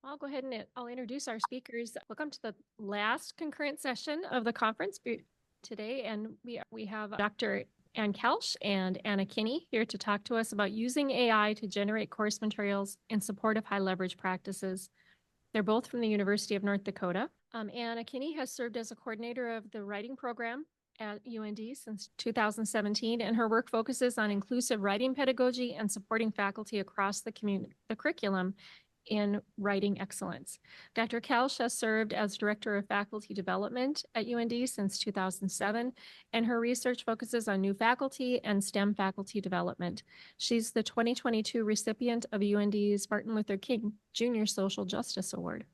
I'll go ahead and I'll introduce our speakers. Welcome to the last concurrent session of the conference today, and we have Dr. Ann Kelsch and Anna Kinney here to talk to us about using AI to generate course materials in support of high leverage practices. They're both from the University of North Dakota. Anna Kinney has served as a coordinator of the writing program at UND since 2017, and her work focuses on inclusive writing pedagogy and supporting faculty across the curriculum in writing excellence. Dr. Kelsch has served as Director of Faculty Development at UND since 2007, and her research focuses on new faculty and STEM faculty development. She's the 2022 recipient of UND's Martin Luther King Jr. Social Justice Award.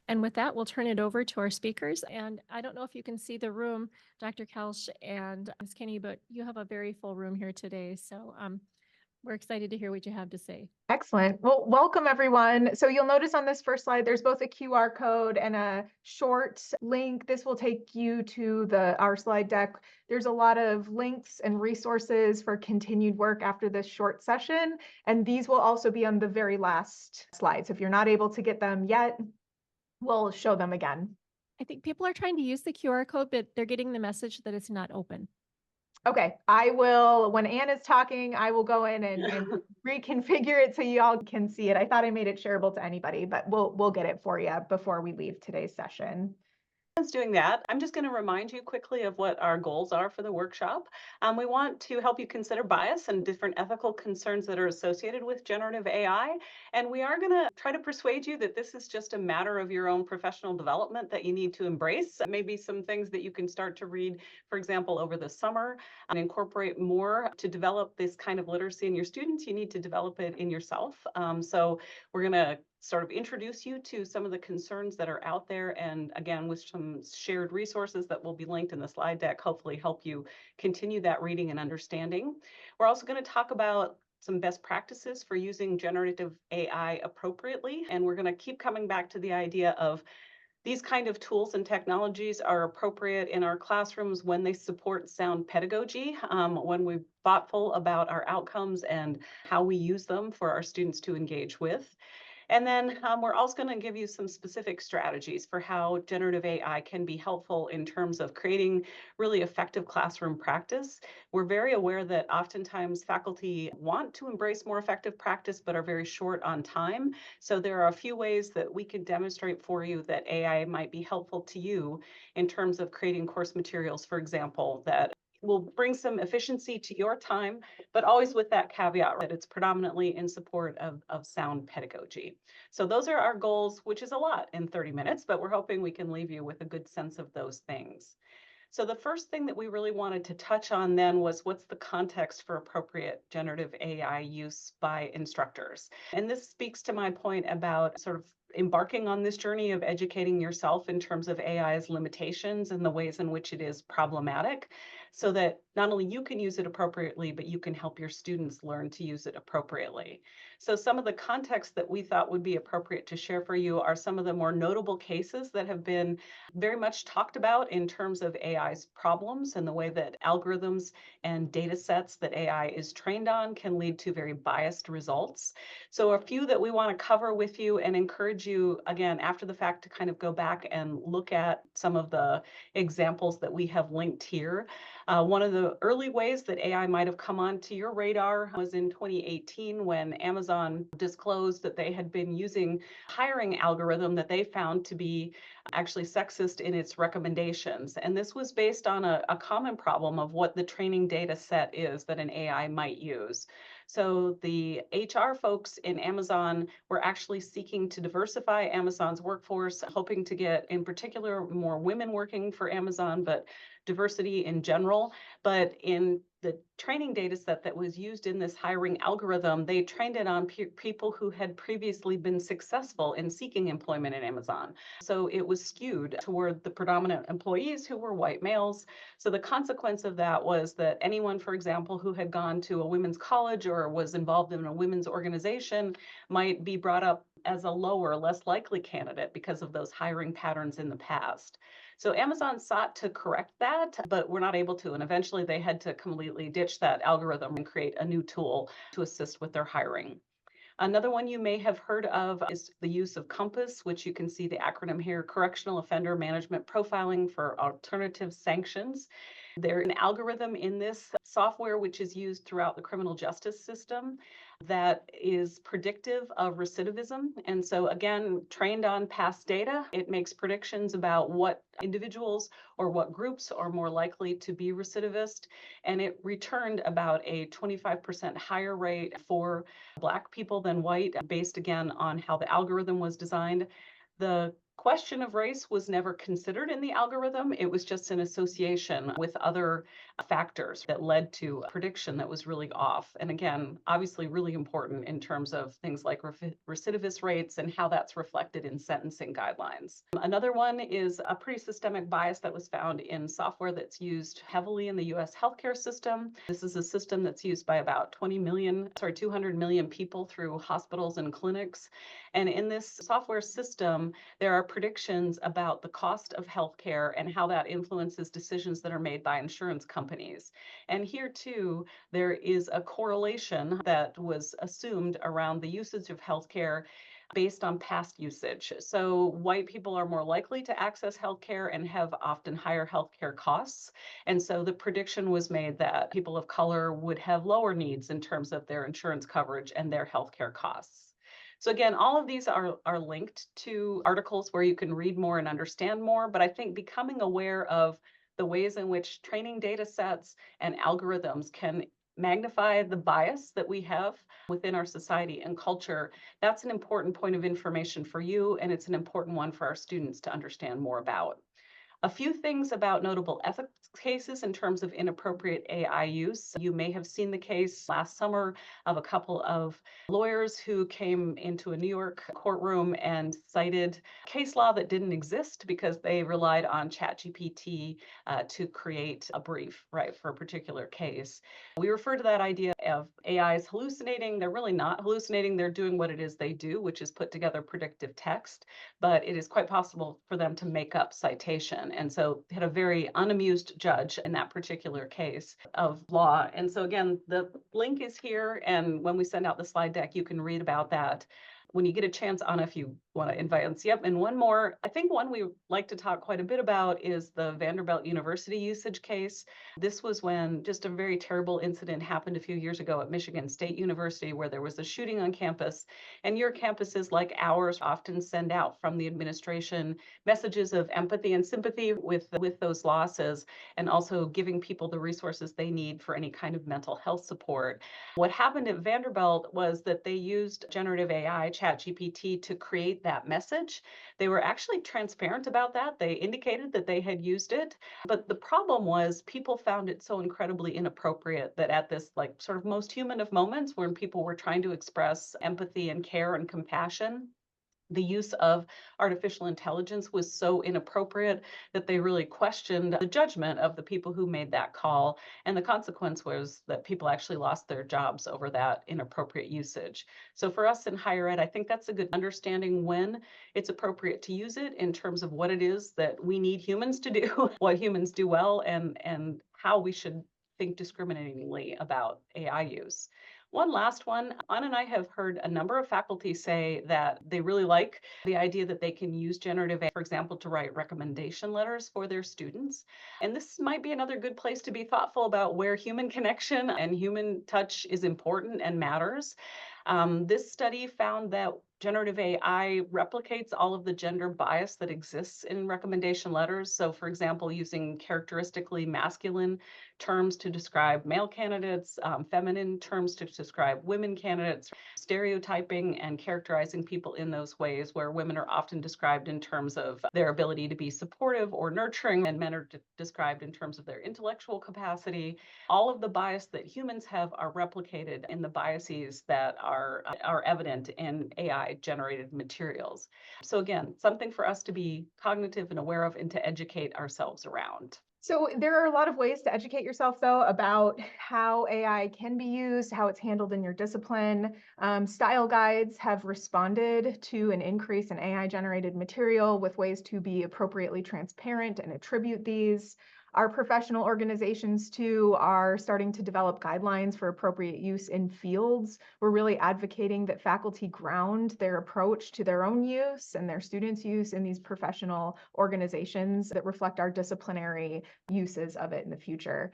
And with that, we'll turn it over to our speakers. And I don't know if you can see the room, Dr. Kelsch and Ms. Kinney, but you have a very full room here today. So we're excited to hear what you have to say. Excellent. Well, welcome everyone. So you'll notice on this first slide, there's both a QR code and a short link. This will take you to our slide deck. There's a lot of links and resources for continued work after this short session. And these will also be on the very last slide. So if you're not able to get them yet, we'll show them again. I think people are trying to use the QR code, but they're getting the message that it's not open. Okay, I will, when Ann is talking, I will go in and reconfigure it so you all can see it. I thought I made it shareable to anybody, but we'll get it for you before we leave today's session. Doing that, I'm just going to remind you quickly of what our goals are for the workshop. We want to help you consider bias and different ethical concerns that are associated with generative AI. And we are going to try to persuade you that this is just a matter of your own professional development that you need to embrace. Maybe some things that you can start to read, for example, over the summer and incorporate more to develop this kind of literacy in your students. You need to develop it in yourself. So we're going to sort of introduce you to some of the concerns that are out there, and again with some shared resources that will be linked in the slide deck, hopefully help you continue that reading and understanding. We're also going to talk about some best practices for using generative AI appropriately, and we're going to keep coming back to the idea of these kind of tools and technologies are appropriate in our classrooms when they support sound pedagogy, when we're thoughtful about our outcomes and how we use them for our students to engage with. And then we're also going to give you some specific strategies for how generative AI can be helpful in terms of creating really effective classroom practice. We're very aware that oftentimes faculty want to embrace more effective practice, but are very short on time. So there are a few ways that we can demonstrate for you that AI might be helpful to you in terms of creating course materials, for example, that will bring some efficiency to your time, but always with that caveat that it's predominantly in support of sound pedagogy. So those are our goals, which is a lot in 30 minutes, but we're hoping we can leave you with a good sense of those things. So the first thing that we really wanted to touch on then was what's the context for appropriate generative AI use by instructors. And this speaks to my point about sort of embarking on this journey of educating yourself in terms of AI's limitations and the ways in which it is problematic, so that not only you can use it appropriately, but you can help your students learn to use it appropriately. So some of the context that we thought would be appropriate to share for you are some of the more notable cases that have been very much talked about in terms of AI's problems and the way that algorithms and data sets that AI is trained on can lead to very biased results. So a few that we want to cover with you and encourage you, again, after the fact, to kind of go back and look at some of the examples that we have linked here. One of the early ways that AI might have come onto your radar was in 2018 when Amazon disclosed that they had been using a hiring algorithm that they found to be actually sexist in its recommendations. And this was based on a common problem of what the training data set is that an AI might use. So the HR folks in Amazon were actually seeking to diversify Amazon's workforce, hoping to get, in particular, more women working for Amazon, but diversity in general. But in the training data set that was used in this hiring algorithm, they trained it on people who had previously been successful in seeking employment at Amazon. So it was skewed toward the predominant employees who were white males. So the consequence of that was that anyone, for example, who had gone to a women's college or was involved in a women's organization might be brought up as a lower, less likely candidate because of those hiring patterns in the past. So Amazon sought to correct that, but were not able to. And eventually they had to completely ditch that algorithm and create a new tool to assist with their hiring. Another one you may have heard of is the use of COMPASS, which you can see the acronym here, Correctional Offender Management Profiling for Alternative Sanctions. There's an algorithm in this software which is used throughout the criminal justice system that is predictive of recidivism. And so again, trained on past data, it makes predictions about what individuals or what groups are more likely to be recidivist. And it returned about a 25% higher rate for Black people than white, based again on how the algorithm was designed. The question of race was never considered in the algorithm. It was just an association with other factors that led to a prediction that was really off. And again, obviously really important in terms of things like recidivist rates and how that's reflected in sentencing guidelines. Another one is a pretty systemic bias that was found in software that's used heavily in the US healthcare system. This is a system that's used by about 200 million people through hospitals and clinics. And in this software system, there are predictions about the cost of healthcare and how that influences decisions that are made by insurance companies. And here too, there is a correlation that was assumed around the usage of healthcare based on past usage. So white people are more likely to access healthcare and have often higher healthcare costs. And so the prediction was made that people of color would have lower needs in terms of their insurance coverage and their healthcare costs. So again, all of these are linked to articles where you can read more and understand more, but I think becoming aware of the ways in which training data sets and algorithms can magnify the bias that we have within our society and culture, that's an important point of information for you, and it's an important one for our students to understand more about. A few things about notable ethics cases in terms of inappropriate AI use. You may have seen the case last summer of a couple of lawyers who came into a New York courtroom and cited case law that didn't exist because they relied on ChatGPT to create a brief, right, for a particular case. We refer to that idea of AIs hallucinating. They're really not hallucinating. They're doing what it is they do, which is put together predictive text, but it is quite possible for them to make up citation. And so had a very unamused judge in that particular case of law. And so again, the link is here. And when we send out the slide deck, you can read about that when you get a chance, Anna, if you want to invite us. Yep. And one more, I think one we like to talk quite a bit about is the Vanderbilt University usage case. This was when just a very terrible incident happened a few years ago at Michigan State University, where there was a shooting on campus. And your campuses, like ours, often send out from the administration messages of empathy and sympathy with those losses, and also giving people the resources they need for any kind of mental health support. What happened at Vanderbilt was that they used generative AI, ChatGPT, to create that message. They were actually transparent about that. They indicated that they had used it. But the problem was people found it so incredibly inappropriate that at this like sort of most human of moments when people were trying to express empathy and care and compassion, the use of artificial intelligence was so inappropriate that they really questioned the judgment of the people who made that call. And the consequence was that people actually lost their jobs over that inappropriate usage. So for us in higher ed, I think that's a good understanding when it's appropriate to use it in terms of what it is that we need humans to do, what humans do well, and how we should think discriminatingly about AI use. One last one, Anna and I have heard a number of faculty say that they really like the idea that they can use generative AI, for example, to write recommendation letters for their students. And this might be another good place to be thoughtful about where human connection and human touch is important and matters. This study found that generative AI replicates all of the gender bias that exists in recommendation letters. So, for example, using characteristically masculine terms to describe male candidates, feminine terms to describe women candidates, stereotyping and characterizing people in those ways where women are often described in terms of their ability to be supportive or nurturing, and men are described in terms of their intellectual capacity. All of the bias that humans have are replicated in the biases that are evident in AI-generated materials. So again, something for us to be cognitive and aware of and to educate ourselves around. So there are a lot of ways to educate yourself, though, about how AI can be used, how it's handled in your discipline. Style guides have responded to an increase in AI-generated material with ways to be appropriately transparent and attribute these. Our professional organizations too are starting to develop guidelines for appropriate use in fields. We're really advocating that faculty ground their approach to their own use and their students' use in these professional organizations that reflect our disciplinary uses of it in the future.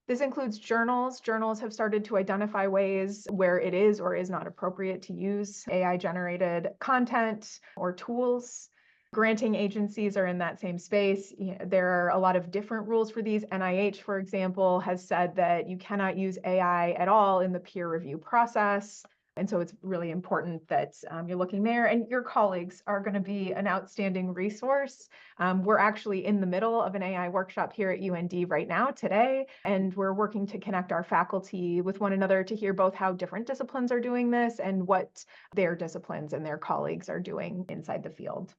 This includes journals. Journals have started to identify ways where it is or is not appropriate to use AI-generated content or tools. Granting agencies are in that same space. There are a lot of different rules for these. NIH, for example, has said that you cannot use AI at all in the peer review process. And so it's really important that you're looking there, and your colleagues are going to be an outstanding resource. We're actually in the middle of an AI workshop here at UND right now today, and we're working to connect our faculty with one another to hear both how different disciplines are doing this and what their disciplines and their colleagues are doing inside the field.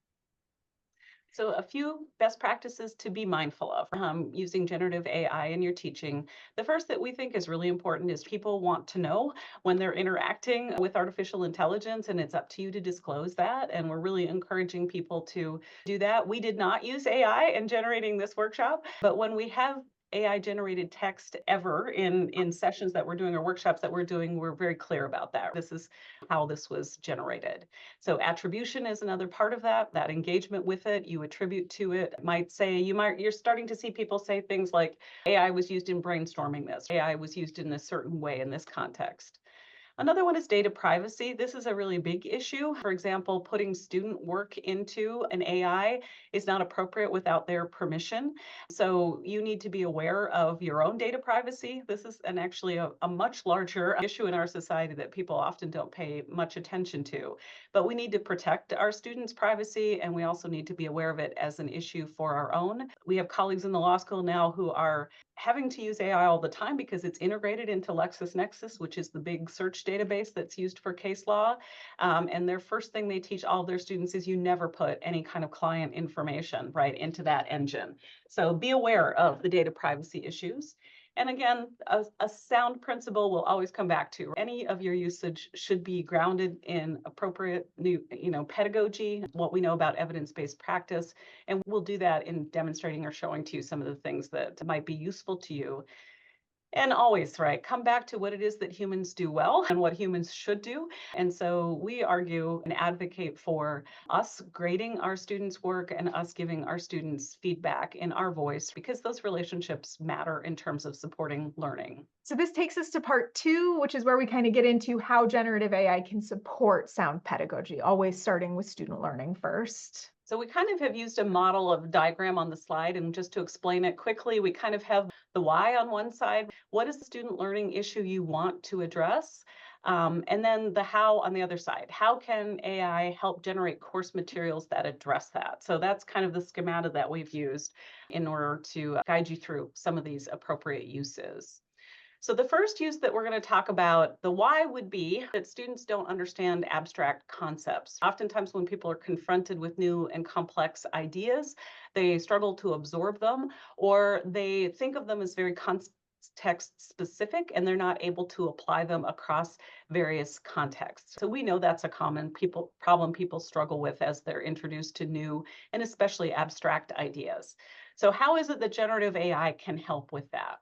So a few best practices to be mindful of using generative AI in your teaching. The first that we think is really important is people want to know when they're interacting with artificial intelligence, and it's up to you to disclose that. And we're really encouraging people to do that. We did not use AI in generating this workshop, but when we have AI generated text ever in sessions that we're doing or workshops that we're doing, we're very clear about that. This is how this was generated. So attribution is another part of that engagement with it. You attribute to it. You're starting to see people say things like AI was used in brainstorming this. AI was used in a certain way in this context. Another one is data privacy. This is a really big issue. For example, putting student work into an AI is not appropriate without their permission. So you need to be aware of your own data privacy. This is actually a much larger issue in our society that people often don't pay much attention to. But we need to protect our students' privacy, and we also need to be aware of it as an issue for our own. We have colleagues in the law school now who are having to use AI all the time because it's integrated into LexisNexis, which is the big search database that's used for case law. And their first thing they teach all of their students is you never put any kind of client information right into that engine. So be aware of the data privacy issues. And again, a sound principle will always come back to any of your usage should be grounded in appropriate pedagogy, what we know about evidence-based practice. And we'll do that in demonstrating or showing to you some of the things that might be useful to you. And always, right, come back to what it is that humans do well and what humans should do. And so we argue and advocate for us grading our students' work and us giving our students feedback in our voice, because those relationships matter in terms of supporting learning. So this takes us to part 2, which is where we kind of get into how generative AI can support sound pedagogy, always starting with student learning first. So we kind of have used a model of diagram on the slide, and just to explain it quickly, we kind of have the why on one side. What is the student learning issue you want to address? And then the how on the other side. How can AI help generate course materials that address that? So that's kind of the schemata that we've used in order to guide you through some of these appropriate uses. So the first use that we're going to talk about, the why, would be that students don't understand abstract concepts. Oftentimes when people are confronted with new and complex ideas, they struggle to absorb them, or they think of them as very context specific, and they're not able to apply them across various contexts. So we know that's a common problem people struggle with as they're introduced to new and especially abstract ideas. So how is it that generative AI can help with that?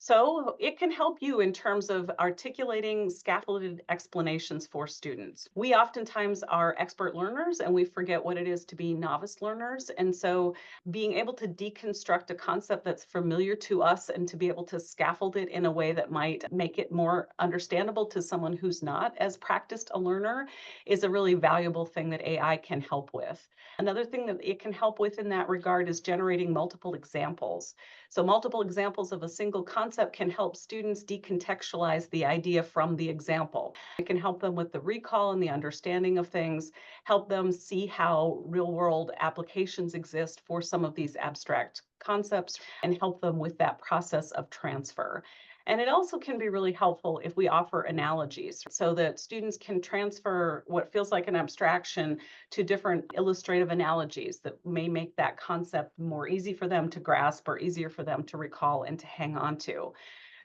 So it can help you in terms of articulating scaffolded explanations for students. We oftentimes are expert learners and we forget what it is to be novice learners. And so being able to deconstruct a concept that's familiar to us and to be able to scaffold it in a way that might make it more understandable to someone who's not as practiced a learner is a really valuable thing that AI can help with. Another thing that it can help with in that regard is generating multiple examples. So multiple examples of a single concept can help students decontextualize the idea from the example. It can help them with the recall and the understanding of things, help them see how real-world applications exist for some of these abstract concepts, and help them with that process of transfer. And it also can be really helpful if we offer analogies so that students can transfer what feels like an abstraction to different illustrative analogies that may make that concept more easy for them to grasp or easier for them to recall and to hang on to.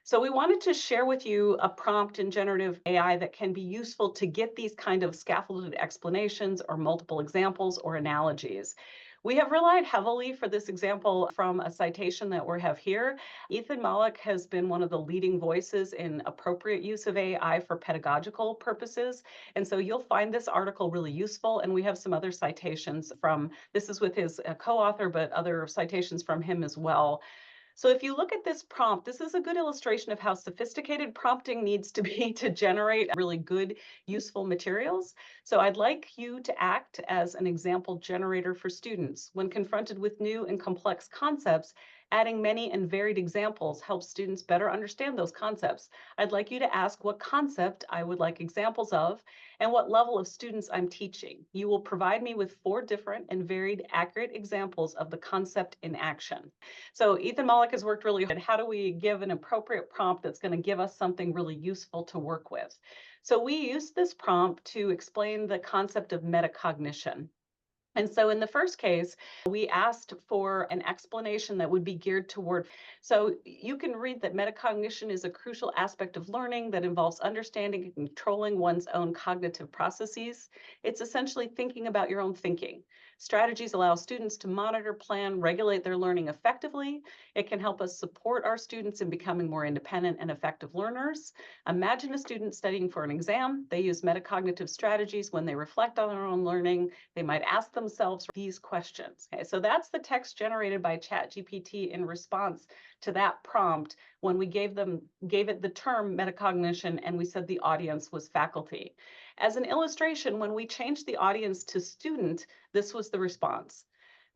So we wanted to share with you a prompt in generative AI that can be useful to get these kind of scaffolded explanations or multiple examples or analogies. We have relied heavily for this example from a citation that we have here. Ethan Mollick has been one of the leading voices in appropriate use of AI for pedagogical purposes. And so you'll find this article really useful. And we have some other citations from, this is with his co-author, but other citations from him as well. So if you look at this prompt, this is a good illustration of how sophisticated prompting needs to be to generate really good, useful materials. So I'd like you to act as an example generator for students. When confronted with new and complex concepts, adding many and varied examples helps students better understand those concepts. I'd like you to ask what concept I would like examples of and what level of students I'm teaching. You will provide me with 4 different and varied accurate examples of the concept in action. So Ethan Mollick has worked really hard. How do we give an appropriate prompt that's going to give us something really useful to work with? So we used this prompt to explain the concept of metacognition. And so in the first case, we asked for an explanation that would be geared toward. So you can read that metacognition is a crucial aspect of learning that involves understanding and controlling one's own cognitive processes. It's essentially thinking about your own thinking. Strategies allow students to monitor, plan, regulate their learning effectively. It can help us support our students in becoming more independent and effective learners. Imagine a student studying for an exam. They use metacognitive strategies when they reflect on their own learning. They might ask themselves these questions. Okay, so that's the text generated by ChatGPT in response to that prompt when we gave it the term metacognition and we said the audience was faculty. As an illustration, when we changed the audience to student, this was the response.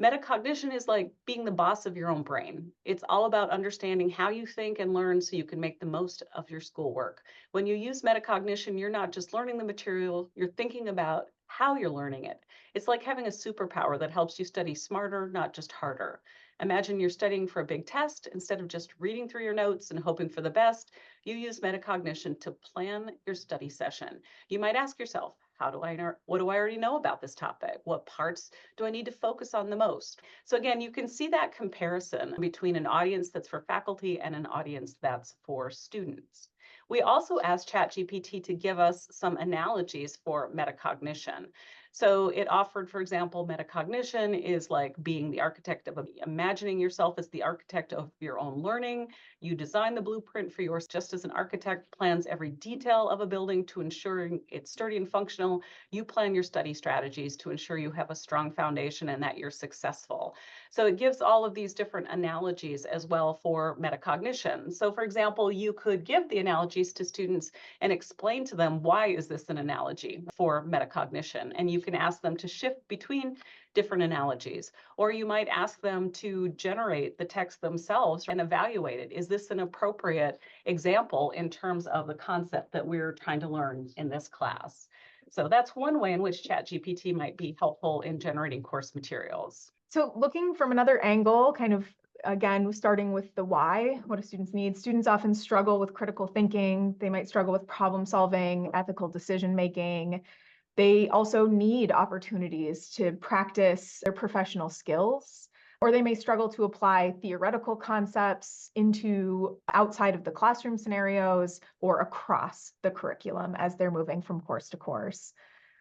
Metacognition is like being the boss of your own brain. It's all about understanding how you think and learn so you can make the most of your schoolwork. When you use metacognition, you're not just learning the material, you're thinking about how you're learning it. It's like having a superpower that helps you study smarter, not just harder. Imagine you're studying for a big test. Instead of just reading through your notes and hoping for the best, you use metacognition to plan your study session. You might ask yourself, what do I already know about this topic? What parts do I need to focus on the most? So again, you can see that comparison between an audience that's for faculty and an audience that's for students. We also asked ChatGPT to give us some analogies for metacognition. So it offered, for example, metacognition is like being the architect of imagining yourself as the architect of your own learning. You design the blueprint for yours just as an architect plans every detail of a building to ensure it's sturdy and functional. You plan your study strategies to ensure you have a strong foundation and that you're successful. So it gives all of these different analogies as well for metacognition. So for example, you could give the analogies to students and explain to them why is this an analogy for metacognition. And you can ask them to shift between different analogies, or you might ask them to generate the text themselves and evaluate it. Is this an appropriate example in terms of the concept that we're trying to learn in this class? So that's one way in which ChatGPT might be helpful in generating course materials. So looking from another angle, kind of again, starting with the why, what do students need? Students often struggle with critical thinking. They might struggle with problem solving, ethical decision making. They also need opportunities to practice their professional skills, or they may struggle to apply theoretical concepts into outside of the classroom scenarios or across the curriculum as they're moving from course to course.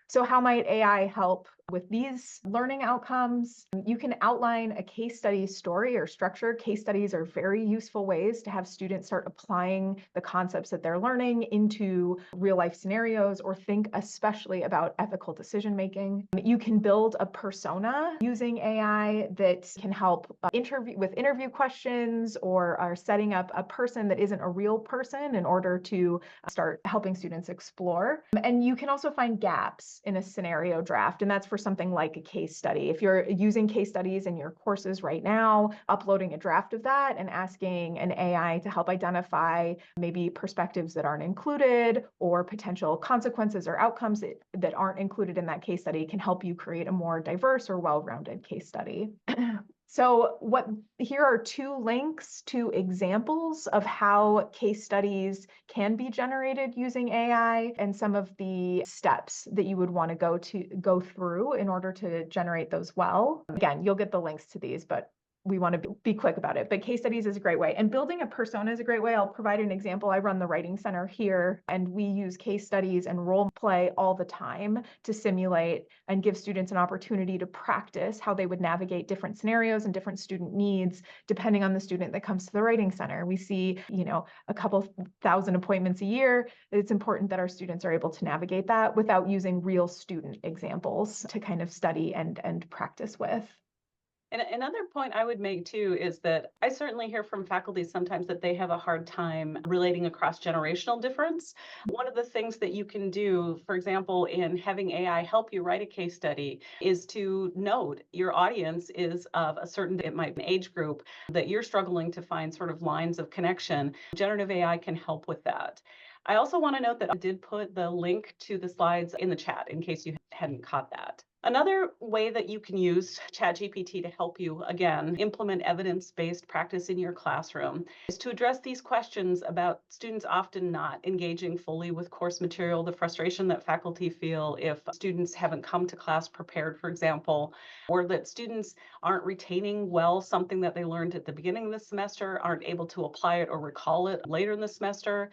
So how might AI help with these learning outcomes? You can outline a case study story or structure. Case studies are very useful ways to have students start applying the concepts that they're learning into real life scenarios or think especially about ethical decision making. You can build a persona using AI that can help interview questions or are setting up a person that isn't a real person in order to start helping students explore. And you can also find gaps in a scenario draft, and that's for something like a case study. If you're using case studies in your courses right now, uploading a draft of that and asking an AI to help identify maybe perspectives that aren't included or potential consequences or outcomes that aren't included in that case study can help you create a more diverse or well-rounded case study. So here are 2 links to examples of how case studies can be generated using AI and some of the steps that you would want to go through in order to generate those well. Again, you'll get the links to these, but we want to be quick about it, but case studies is a great way. And building a persona is a great way. I'll provide an example. I run the writing center here, and we use case studies and role play all the time to simulate and give students an opportunity to practice how they would navigate different scenarios and different student needs, depending on the student that comes to the writing center. We see, a couple thousand appointments a year. It's important that our students are able to navigate that without using real student examples to kind of study and practice with. And another point I would make too is that I certainly hear from faculty sometimes that they have a hard time relating across generational difference. One of the things that you can do, for example, in having AI help you write a case study is to note your audience is of a certain, it might be an age group, that you're struggling to find sort of lines of connection. Generative AI can help with that. I also want to note that I did put the link to the slides in the chat in case you hadn't caught that. Another way that you can use ChatGPT to help you, again, implement evidence-based practice in your classroom is to address these questions about students often not engaging fully with course material, the frustration that faculty feel if students haven't come to class prepared, for example, or that students aren't retaining well something that they learned at the beginning of the semester, aren't able to apply it or recall it later in the semester.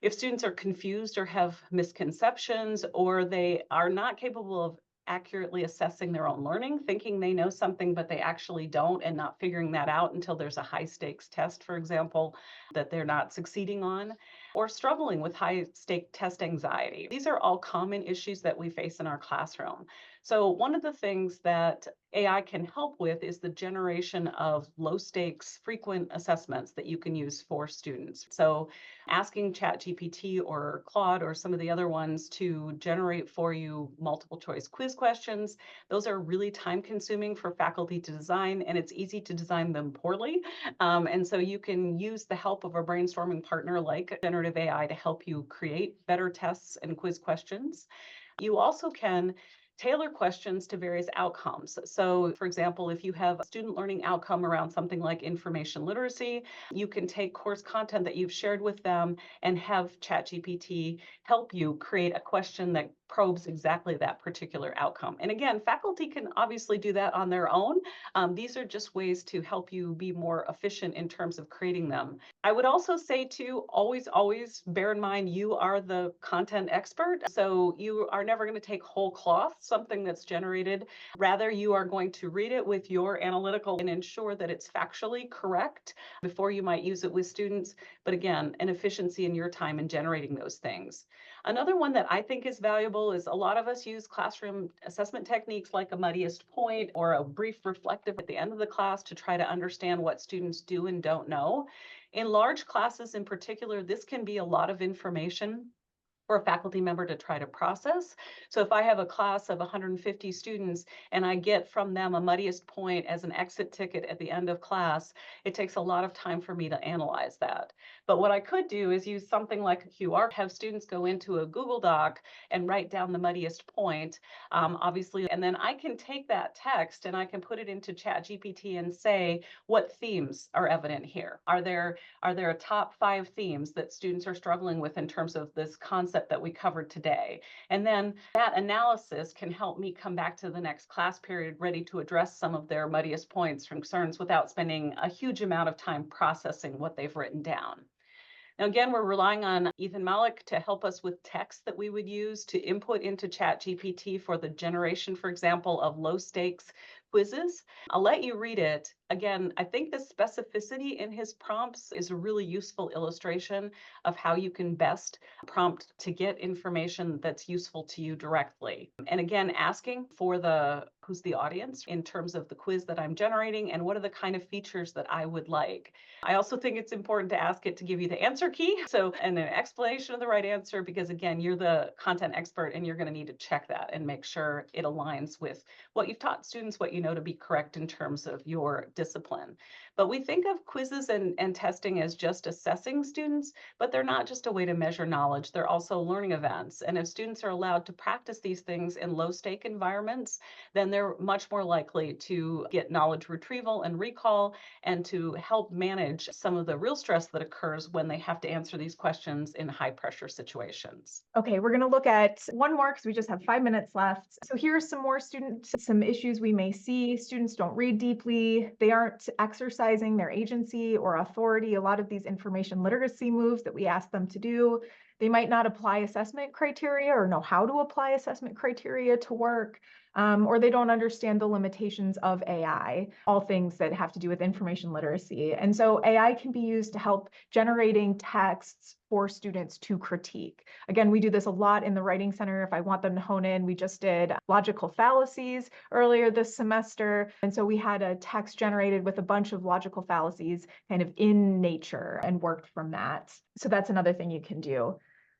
If students are confused or have misconceptions, or they are not capable of accurately assessing their own learning, thinking they know something, but they actually don't, and not figuring that out until there's a high stakes test, for example, that they're not succeeding on, or struggling with high stake test anxiety. These are all common issues that we face in our classroom. So one of the things that AI can help with is the generation of low stakes, frequent assessments that you can use for students. So asking ChatGPT or Claude or some of the other ones to generate for you multiple choice quiz questions. Those are really time consuming for faculty to design, and it's easy to design them poorly. And so you can use the help of a brainstorming partner like generative AI to help you create better tests and quiz questions. You also can tailor questions to various outcomes. So, for example, if you have a student learning outcome around something like information literacy, you can take course content that you've shared with them and have ChatGPT help you create a question that probes exactly that particular outcome. And again, faculty can obviously do that on their own. These are just ways to help you be more efficient in terms of creating them. I would also say too, always bear in mind you are the content expert. So you are never going to take whole cloth, something that's generated. Rather, you are going to read it with your analytical and ensure that it's factually correct before you might use it with students. But again, an efficiency in your time in generating those things. Another one that I think is valuable is a lot of us use classroom assessment techniques like a muddiest point or a brief reflective at the end of the class to try to understand what students do and don't know. In large classes in particular, this can be a lot of information for a faculty member to try to process. So if I have a class of 150 students and I get from them a muddiest point as an exit ticket at the end of class, it takes a lot of time for me to analyze that. But what I could do is use something like a QR, have students go into a Google Doc and write down the muddiest point, obviously, and then I can take that text and I can put it into ChatGPT and say, what themes are evident here? Are there a top 5 themes that students are struggling with in terms of this concept that we covered today? And then that analysis can help me come back to the next class period ready to address some of their muddiest points, concerns, without spending a huge amount of time processing what they've written down. Now, again, we're relying on Ethan Malik to help us with text that we would use to input into ChatGPT for the generation, for example, of low stakes quizzes. I'll let you read it. Again, I think the specificity in his prompts is a really useful illustration of how you can best prompt to get information that's useful to you directly. And again, asking for who's the audience in terms of the quiz that I'm generating and what are the kind of features that I would like. I also think it's important to ask it to give you the answer key. So, and an explanation of the right answer, because again, you're the content expert and you're going to need to check that and make sure it aligns with what you've taught students, what you know to be correct in terms of your discipline. But we think of quizzes and testing as just assessing students, but they're not just a way to measure knowledge. They're also learning events. And if students are allowed to practice these things in low stake environments, then they're much more likely to get knowledge retrieval and recall and to help manage some of the real stress that occurs when they have to answer these questions in high pressure situations. Okay, we're going to look at one more because we just have 5 minutes left. So here are some more some issues we may see see. Students don't read deeply. They aren't exercising their agency or authority. A lot of these information literacy moves that we ask them to do, they might not apply assessment criteria or know how to apply assessment criteria to work. Or they don't understand the limitations of AI, all things that have to do with information literacy. And so AI can be used to help generating texts for students to critique. Again, we do this a lot in the Writing Center. If I want them to hone in, we just did logical fallacies earlier this semester. And so we had a text generated with a bunch of logical fallacies kind of in nature and worked from that. So that's another thing you can do.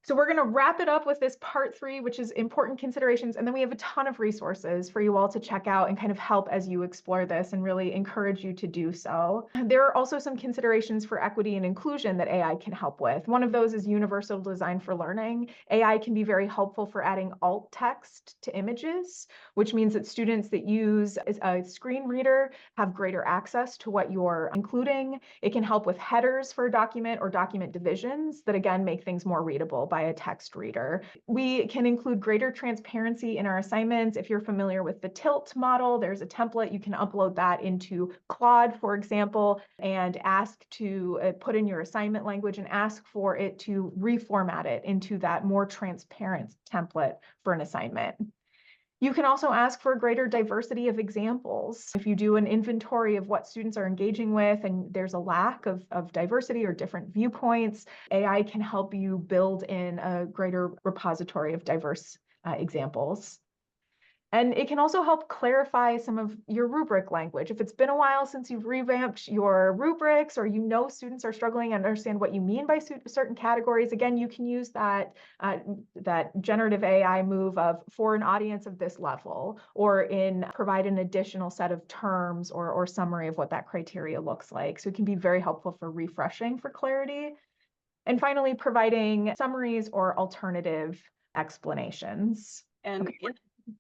So we're going to wrap it up with this part 3, which is important considerations. And then we have a ton of resources for you all to check out and kind of help as you explore this and really encourage you to do so. There are also some considerations for equity and inclusion that AI can help with. One of those is universal design for learning. AI can be very helpful for adding alt text to images, which means that students that use a screen reader have greater access to what you're including. It can help with headers for a document or document divisions that, again, make things more readable by a text reader. We can include greater transparency in our assignments. If you're familiar with the TILT model, there's a template. You can upload that into Claude, for example, and ask to put in your assignment language and ask for it to reformat it into that more transparent template for an assignment. You can also ask for a greater diversity of examples. If you do an inventory of what students are engaging with and there's a lack of diversity or different viewpoints, AI can help you build in a greater repository of diverse examples. And it can also help clarify some of your rubric language. If it's been a while since you've revamped your rubrics or you know students are struggling and understand what you mean by certain categories, again, you can use that generative AI move of for an audience of this level, or in provide an additional set of terms or summary of what that criteria looks like. So it can be very helpful for refreshing for clarity. And finally, providing summaries or alternative explanations. And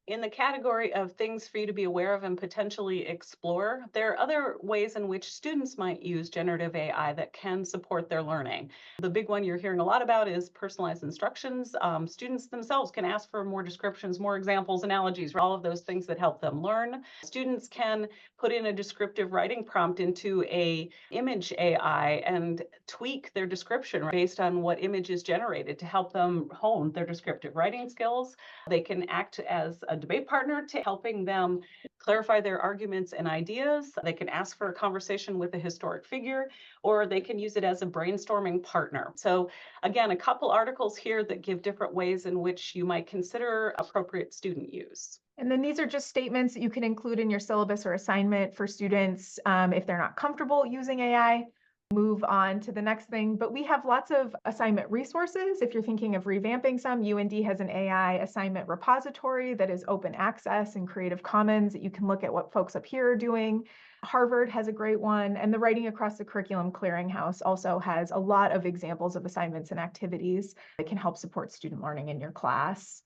in the category of things for you to be aware of and potentially explore, there are other ways in which students might use generative AI that can support their learning. The big one you're hearing a lot about is personalized instructions. Students themselves can ask for more descriptions, more examples, analogies, all of those things that help them learn. Students can put in a descriptive writing prompt into a image AI and tweak their description based on what image is generated to help them hone their descriptive writing skills. They can act as a debate partner to helping them clarify their arguments and ideas. They can ask for a conversation with a historic figure, or they can use it as a brainstorming partner. So again, a couple articles here that give different ways in which you might consider appropriate student use. And then these are just statements that you can include in your syllabus or assignment for students if they're not comfortable using AI. Move on to the next thing, but we have lots of assignment resources. If you're thinking of revamping some, UND has an AI assignment repository that is open access and Creative Commons that you can look at what folks up here are doing. Harvard has a great one, and the Writing Across the Curriculum Clearinghouse also has a lot of examples of assignments and activities that can help support student learning in your class.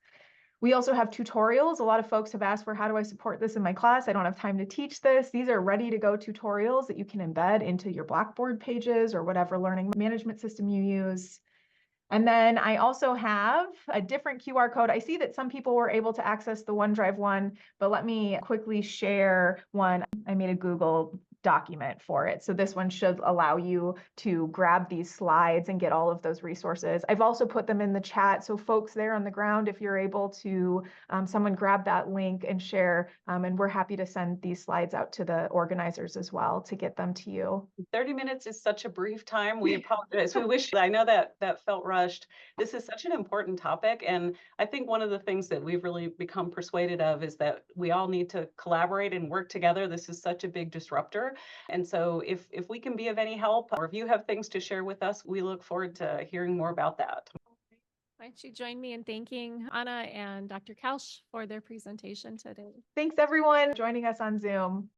We also have tutorials. A lot of folks have asked for how do I support this in my class? I don't have time to teach this. These are ready to go tutorials that you can embed into your Blackboard pages or whatever learning management system you use. And then I also have a different QR code. I see that some people were able to access the OneDrive one, but let me quickly share one. I made a Google document for it. So this one should allow you to grab these slides and get all of those resources. I've also put them in the chat. So folks there on the ground, if you're able to, someone grab that link and share, and we're happy to send these slides out to the organizers as well to get them to you. 30 minutes is such a brief time. We apologize. We wish, I know that felt rushed. This is such an important topic. And I think one of the things that we've really become persuaded of is that we all need to collaborate and work together. This is such a big disruptor. And so if we can be of any help, or if you have things to share with us, we look forward to hearing more about that. Why don't you join me in thanking Anna and Dr. Kelsch for their presentation today. Thanks everyone for joining us on Zoom.